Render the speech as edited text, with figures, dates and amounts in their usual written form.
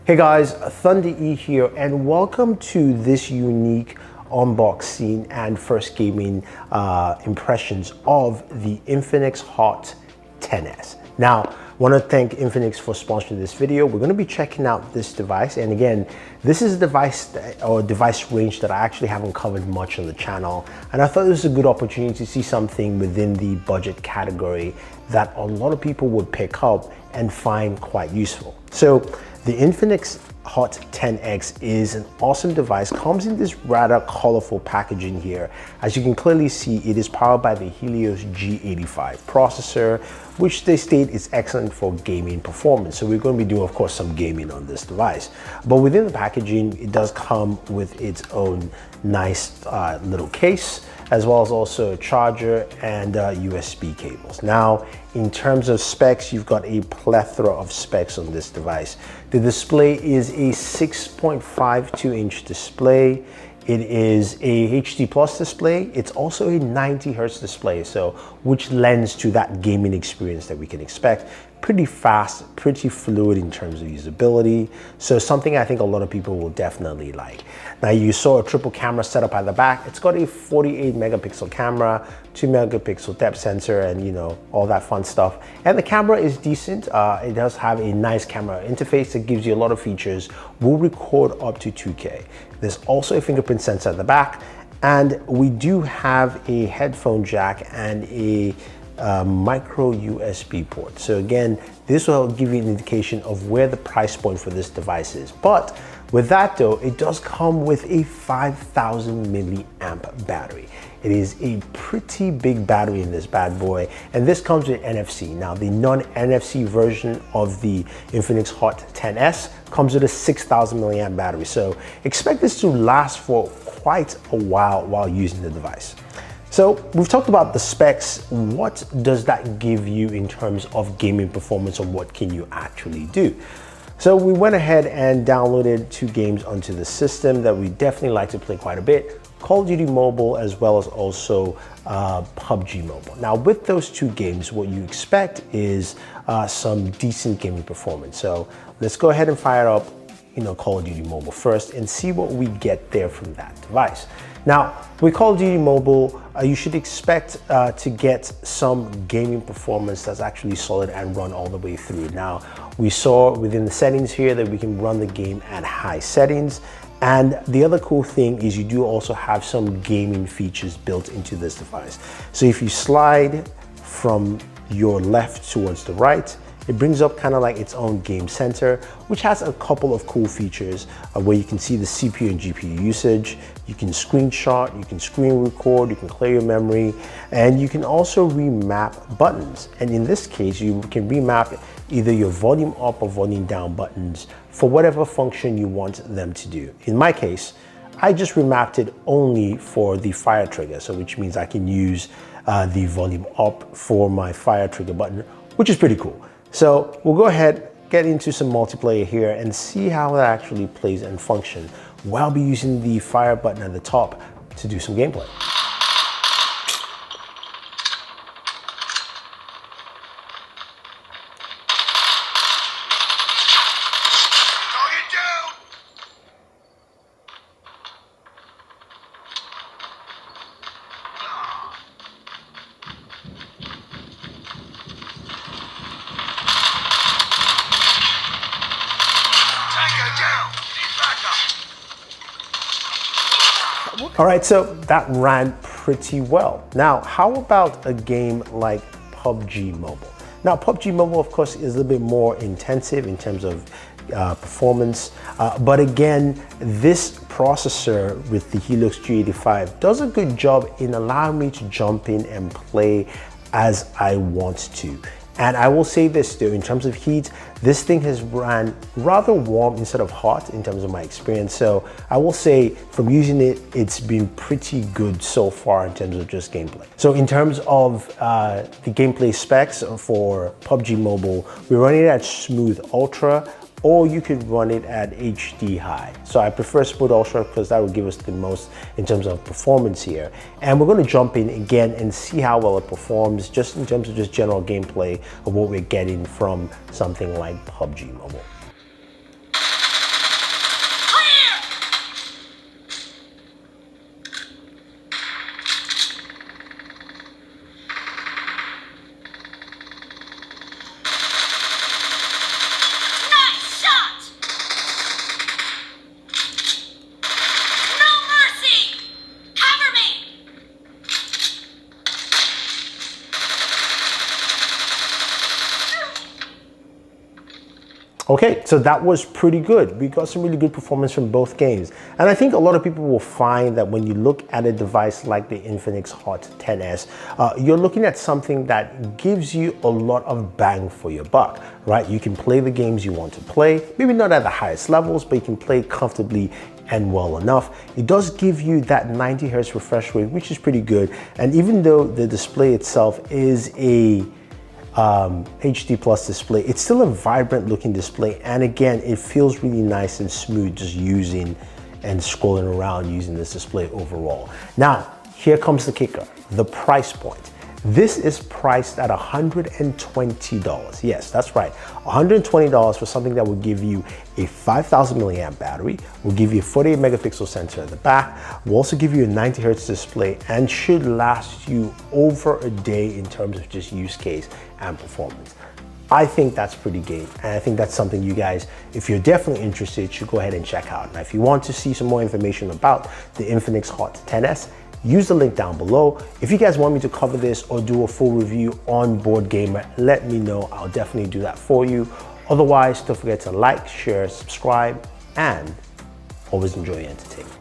Hey guys, Thunder E here, and welcome to this unique unboxing and first gaming impressions of the Infinix Hot 10s. Now, I want to thank Infinix for sponsoring this video. We're going to be checking out this device, and again, this is a device or device range that I actually haven't covered much on the channel, and I thought this was a good opportunity to see something within the budget category that a lot of people would pick up and find quite useful. So the Infinix Hot 10X is an awesome device, comes in this rather colorful packaging here. As you can clearly see, it is powered by the Helios G85 processor, which they state is excellent for gaming performance. So we're going to be doing, of course, some gaming on this device. But within the packaging, it does come with its own nice little case, as well as also a charger and USB cables. Now, in terms of specs, you've got a plethora of specs on this device. The display is a 6.52-inch display. It is a HD Plus display. It's also a 90 Hertz display, so which lends to that gaming experience that we can expect. Pretty fast, pretty fluid in terms of usability. So something I think a lot of people will definitely like. Now, you saw a triple camera setup at the back. It's got a 48 megapixel camera, 2 megapixel depth sensor, and all that fun stuff. And the camera is decent. It does have a nice camera interface that gives you a lot of features. Will record up to 2K. There's also a fingerprint sensor at the back, and we do have a headphone jack and a micro USB port. So again, this will give you an indication of where the price point for this device is. But with that though, it does come with a 5,000 milliamp battery. It is a pretty big battery in this bad boy, and this comes with NFC. Now, the non-NFC version of the Infinix Hot 10s comes with a 6,000 milliamp battery. So expect this to last for quite a while using the device. So we've talked about the specs. What does that give you in terms of gaming performance, and what can you actually do? So we went ahead and downloaded 2 games onto the system that we definitely like to play quite a bit. Call of Duty Mobile, as well as also PubG Mobile. Now, with those 2 games, what you expect is some decent gaming performance. So let's go ahead and fire up Call of Duty Mobile first and see what we get there from that device. Now, with Call of Duty Mobile, you should expect to get some gaming performance that's actually solid and run all the way through. Now, we saw within the settings here that we can run the game at high settings. And the other cool thing is you do also have some gaming features built into this device. So if you slide from your left towards the right, it brings up kind of like its own game center, which has a couple of cool features where you can see the CPU and GPU usage. You can screenshot, you can screen record, you can clear your memory, and you can also remap buttons. And in this case, you can remap either your volume up or volume down buttons for whatever function you want them to do. In my case, I just remapped it only for the fire trigger, so which means I can use the volume up for my fire trigger button, which is pretty cool. So we'll go ahead, get into some multiplayer here and see how that actually plays and functions while I'll be using the fire button at the top to do some gameplay. All right, so that ran pretty well. Now, how about a game like PubG Mobile? Now, PubG Mobile, of course, is a little bit more intensive in terms of performance. But again, this processor with the Helios G85 does a good job in allowing me to jump in and play as I want to. And I will say this though, in terms of heat, this thing has ran rather warm instead of hot in terms of my experience. So I will say from using it, it's been pretty good so far in terms of just gameplay. So in terms of the gameplay specs for PubG Mobile, we're running it at Smooth Ultra, or you could run it at HD High. So I prefer Smooth Ultra because that will give us the most in terms of performance here. And we're going to jump in again and see how well it performs just in terms of just general gameplay of what we're getting from something like PubG Mobile. Okay, so that was pretty good. We got some really good performance from both games. And I think a lot of people will find that when you look at a device like the Infinix Hot 10s, you're looking at something that gives you a lot of bang for your buck, right? You can play the games you want to play, maybe not at the highest levels, but you can play comfortably and well enough. It does give you that 90 Hz refresh rate, which is pretty good. And even though the display itself is a HD plus display, it's still a vibrant looking display, and again it feels really nice and smooth just using and scrolling around using this display overall. Now here comes the kicker, the price point. This is priced at $120. Yes, that's right, $120 for something that will give you a 5,000 milliamp battery, will give you a 48 megapixel sensor at the back, will also give you a 90 Hz display, and should last you over a day in terms of just use case and performance. I think that's pretty game, and I think that's something you guys, if you're definitely interested, should go ahead and check out. Now, if you want to see some more information about the Infinix Hot 10s, use the link down below. If you guys want me to cover this or do a full review on Board Gamer, let me know. I'll definitely do that for you. Otherwise, don't forget to like, share, subscribe, and always enjoy your entertainment.